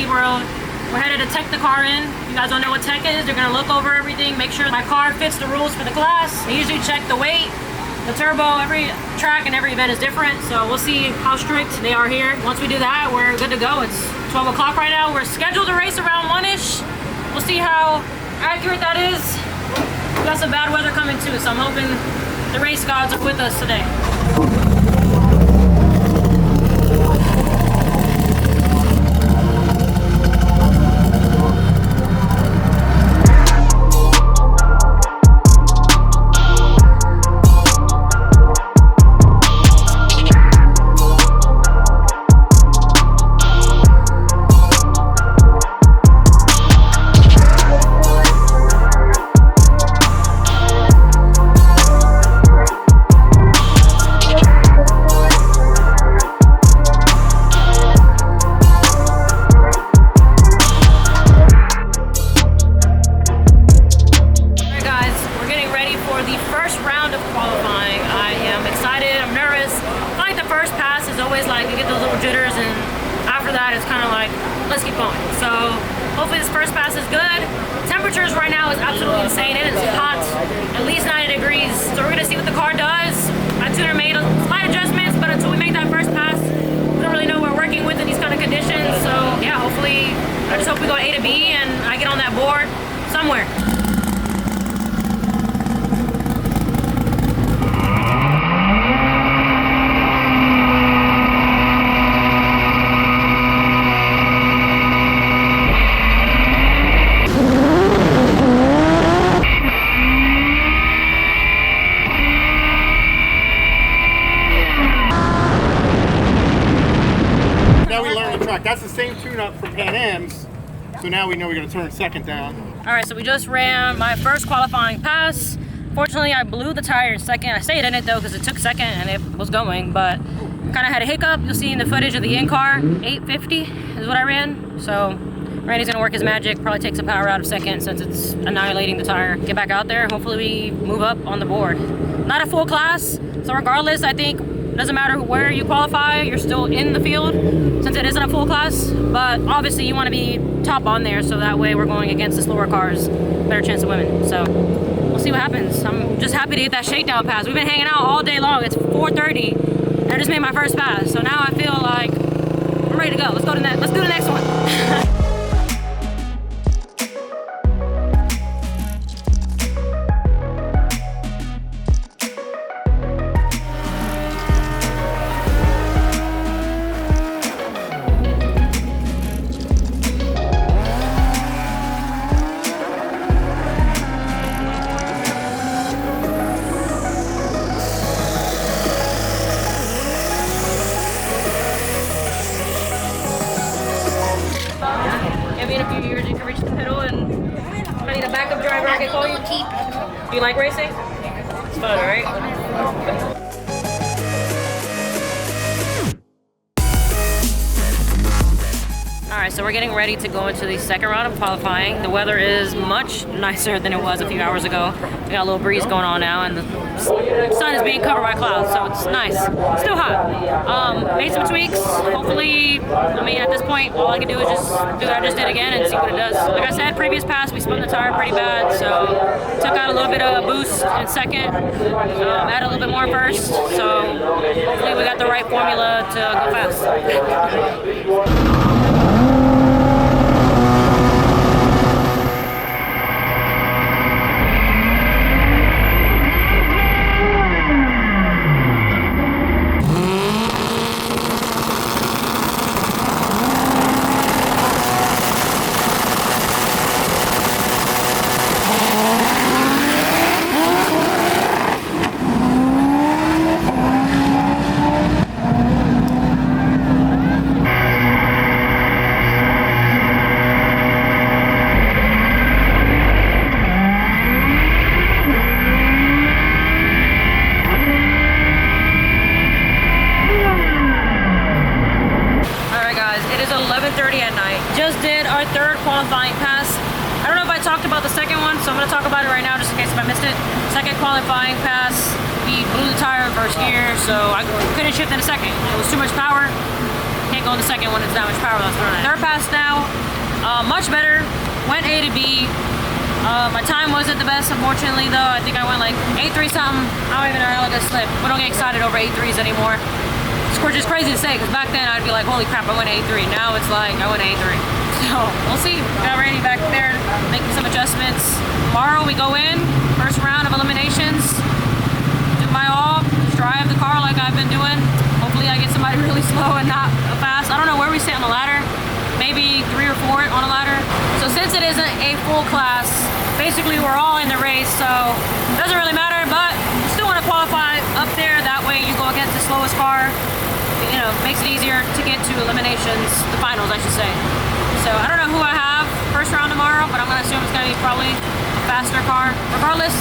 speed world. We're headed to tech the car in. If you guys don't know what tech is, they're gonna look over everything, make sure my car fits the rules for the class. They usually check the weight, the turbo. Every track and every event is different, so we'll see how strict they are here. Once we do that, we're good to go. It's 12 o'clock right now. We're scheduled to race around 1-ish. We'll see how accurate that is. We got some bad weather coming too, so I'm hoping the race gods are with us today. Let's keep going. So hopefully this first pass is good. Temperatures right now is absolutely insane. It is hot, at least 90 degrees. So we're gonna see what the car does. My tuner made slight adjustments, but until we make that first pass, we don't really know what we're working with in these kind of conditions. So yeah, hopefully, I just hope we go A to B and I get on that board somewhere. That's the same tune-up for Pan Am's, so now we know we're going to turn second down. All right, so we just ran my first qualifying pass. Fortunately, I blew the tire in second. I stayed in it though because it took second and it was going, but kind of had a hiccup. You'll see in the footage of the in-car, 850 is what I ran. So Randy's going to work his magic, probably take some power out of second since it's annihilating the tire. Get back out there, hopefully we move up on the board. Not a full class, so regardless, I think it doesn't matter where you qualify, you're still in the field since it isn't a full class. But obviously you want to be top on there so that way we're going against the slower cars, better chance of winning. So we'll see what happens. I'm just happy to get that shakedown pass. We've been hanging out all day long. It's 4:30 and I just made my first pass. So now I feel like I'm ready to go. Let's go to the let's do the next one. Maybe in a few years you can reach the middle and I need a backup driver I can call you. Do you like racing? It's fun, right? Alright, so we're getting ready to go into the second round of qualifying. The weather is much nicer than it was a few hours ago. We got a little breeze going on now and the sun is being covered by clouds, so it's nice. Still hot. Made some tweaks. Hopefully, I mean, at this point, all I can do is just do what I just did again and see what it does. Like I said, previous pass, we spun the tire pretty bad, so took out a little bit of a boost in second, add a little bit more first, so hopefully we got the right formula to go fast. Just did our third qualifying pass. I don't know if I talked about the second one, so I'm going to talk about it right now just in case if I missed it. Second qualifying pass, we blew the tire in first gear, so I couldn't shift in a second. It was too much power. Can't can't go in the second when it's that much power that's running. Third pass now, much better. Went A to B. My time wasn't the best, unfortunately, though. I think I went like 8.3 something. I don't even know how I slipped. We don't get excited over 8.3s anymore. Which is crazy to say, because back then I'd be like, holy crap, I went 8.3. Now it's like, I went 8.3. So, we'll see. Got Randy back there making some adjustments. Tomorrow we go in, first round of eliminations. Do my all, drive the car like I've been doing. Hopefully I get somebody really slow and not fast. I don't know where we sit on the ladder. Maybe 3 or 4 on a ladder. So since it isn't a full class, basically we're all in the race, so it doesn't really matter, but you still want to qualify up there. That way you go against the slowest car. You know, makes it easier to get to eliminations, the finals, I should say. So I don't know who I have first round tomorrow, but I'm gonna assume it's gonna be probably a faster car. Regardless,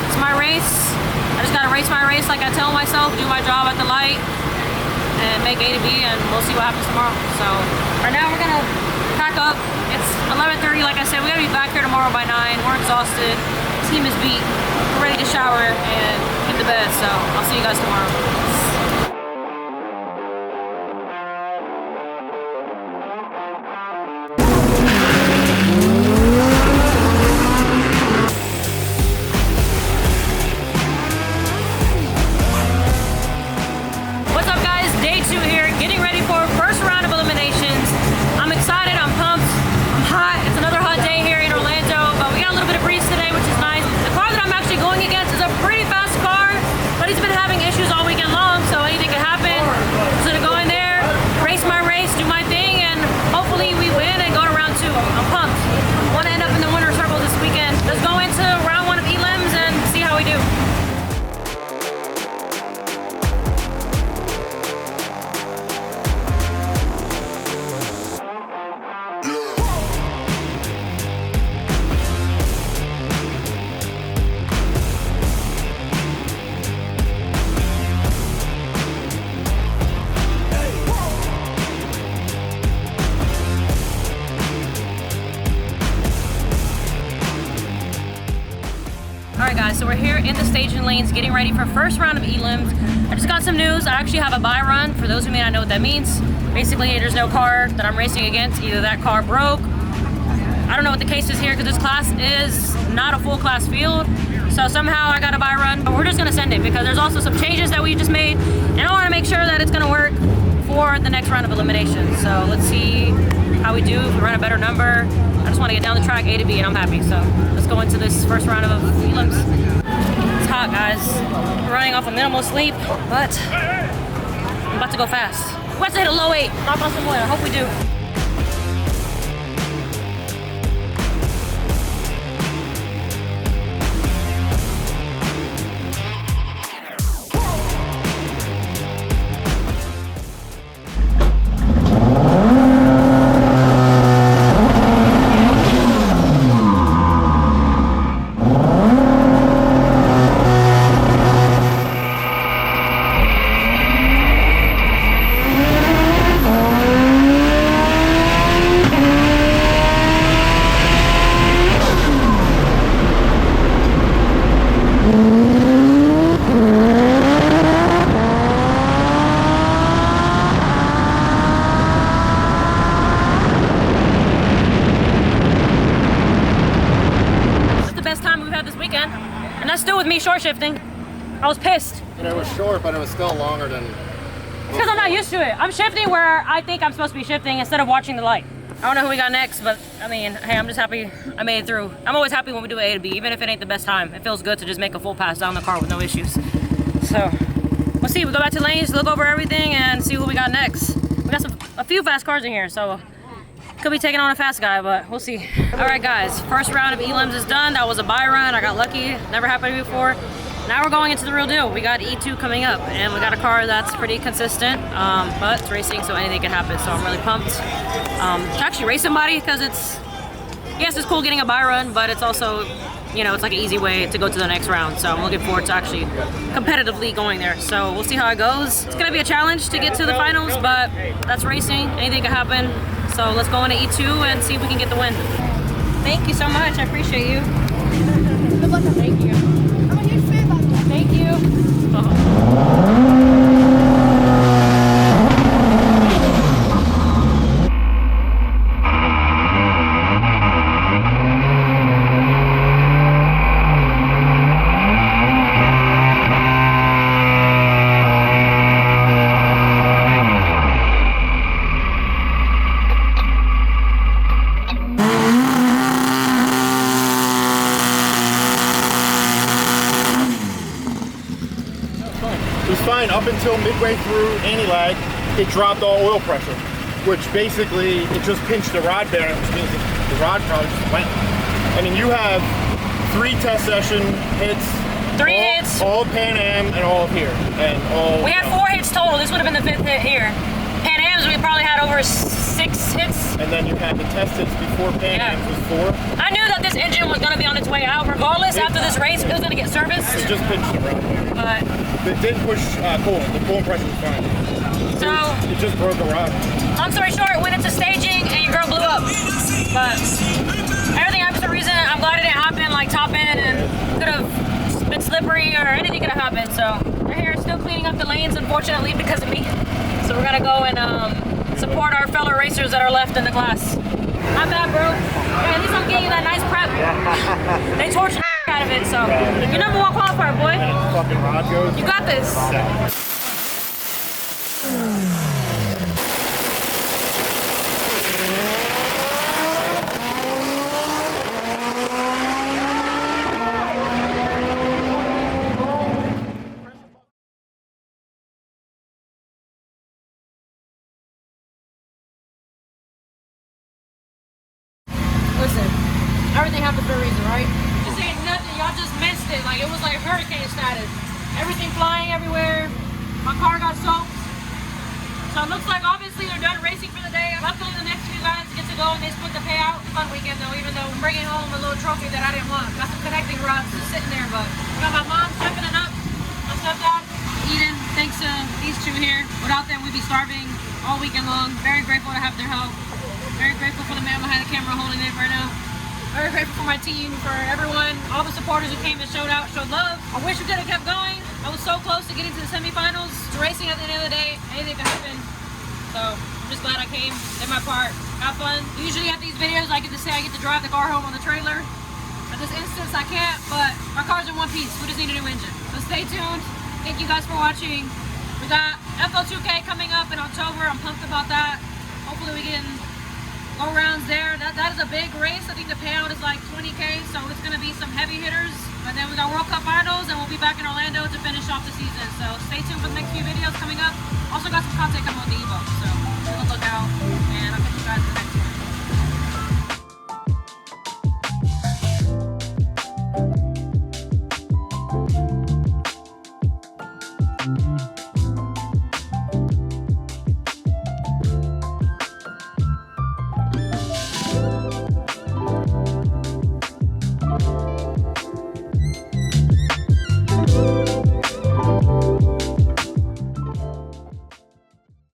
it's my race. I just gotta race my race like I tell myself, do my job at the light, and make A to B, and we'll see what happens tomorrow. So right now we're gonna pack up. It's 11:30, like I said. We gotta be back here tomorrow by 9. We're exhausted. Team is beat. We're ready to shower and get to bed. So I'll see you guys tomorrow. What's up, guys? Day 2 here, getting ready for first round of eliminations. I'm excited, I'm pumped, I'm hot. It's another hot day here in Orlando, but we got a little bit of breeze today, which is nice. The car that I'm actually going against is a pretty fast car, but he's been having issues all weekend long, so anything can happen. So to go in there, race my race, do my thing, and hopefully we win and go to round 2. I'm pumped. Want to end up in the winner's circle this weekend. Let's go into round 1 of elims and see how we do. Alright guys, so we're here in the staging lanes getting ready for first round of elims. I just got some news. I actually have a buy run. For those who may not know what that means, basically there's no car that I'm racing against. Either that car broke. I don't know what the case is here because this class is not a full class field. So somehow I got a buy run, but we're just gonna send it because there's also some changes that we just made, and I want to make sure that it's gonna work for the next round of eliminations. So let's see how we do. If we run a better number, I just want to get down the track A to B, and I'm happy. So let's go into this first round of elims. It's hot, guys. We're running off a minimal sleep, but I'm about to go fast. We have to hit a low 8. Knock on some wood. I hope we do. And that's still with me short shifting. I was pissed. And it was short, but it was still longer than... Because I'm not used to it. I'm shifting where I think I'm supposed to be shifting instead of watching the light. I don't know who we got next, but I mean, hey, I'm just happy I made it through. I'm always happy when we do A to B, even if it ain't the best time. It feels good to just make a full pass down the car with no issues. So, we'll see. We go back to lanes, look over everything, and see who we got next. We got a few fast cars in here, so could be taking on a fast guy, but we'll see. All right, guys, first round of elims is done. That was a buy run. I got lucky. Never happened to me before. Now we're going into the real deal. We got E2 coming up, and we got a car that's pretty consistent, but it's racing, so anything can happen. So I'm really pumped to actually race somebody, because it's, yes, it's cool getting a buy run, but it's also, you know, it's like an easy way to go to the next round. So I'm looking forward to actually competitively going there. So we'll see how it goes. It's gonna be a challenge to get to the finals, but that's racing. Anything can happen. So let's go into E2 and see if we can get the win. Thank you so much. I appreciate you. Good luck. Thank you. I'm a huge fan, by the way. Thank you. until midway through anti-lag, it dropped all oil pressure, which basically it just pinched the rod bearing, which means the rod probably just went. I mean, you have 3 test session hits. 3 hits. All of Pan Am and all of here. And all. We had 4 hits total. This would have been the 5th hit here. Pan Am's, we probably had over 6 hits. And then you had the test hits before Pan Am's was 4. I knew that this engine was going to be on its way out regardless. After this race, it was going to get serviced. It just pinched the rod bearing. But it didn't push coolant. The coolant pressure was fine. So it just broke the rod. Long story short, went into staging and your girl blew up. But everything happens for a reason. I'm glad it didn't happen like top end and could have been slippery or anything could have happened. So we're here still cleaning up the lanes, unfortunately, because of me. So we're gonna go and support our fellow racers that are left in the class. Not bad, bro. Hey, at least I'm getting you that nice prep. They torched the out of it, so you're number 1 qualifier, boy. Fucking rod goes. You got this. Listen, everything happens for a reason, right? Just ain't nothing. Y'all just missed it. Like, it was like hurricane status. Everything flying everywhere. My car got soaked. So it looks like obviously they're done racing for the day. Luckily, the next few guys get to go and they split the payout. Fun weekend though, even though I'm bringing home a little trophy that I didn't want. Got some connecting rods just sitting there, but I got my mom stepping it up. My stepdad, Eden, thanks to these 2 here. Without them, we'd be starving all weekend long. Very grateful to have their help. Very grateful for the man behind the camera holding it right now. Very grateful for my team, for everyone, all the supporters who came and showed out, showed love. I wish we could have kept going. I was so close to getting to the semifinals. It's racing at the end of the day, anything could happen. So I'm just glad I came, did my part, have fun. Usually at these videos, I get to say I get to drive the car home on the trailer. At this instance, I can't, but my car's in one piece. We just need a new engine. So stay tuned. Thank you guys for watching. We got FL2K coming up in October. I'm pumped about that. Hopefully we can go rounds there. That is a big race. I think the payout is like 20K, so it's going to be some heavy hitters. But then we got World Cup Finals, and we'll be back in Orlando to finish off the season. So stay tuned for the next few videos coming up. Also got some content coming with the Evo, so look out, and I'll catch you guys in the next video.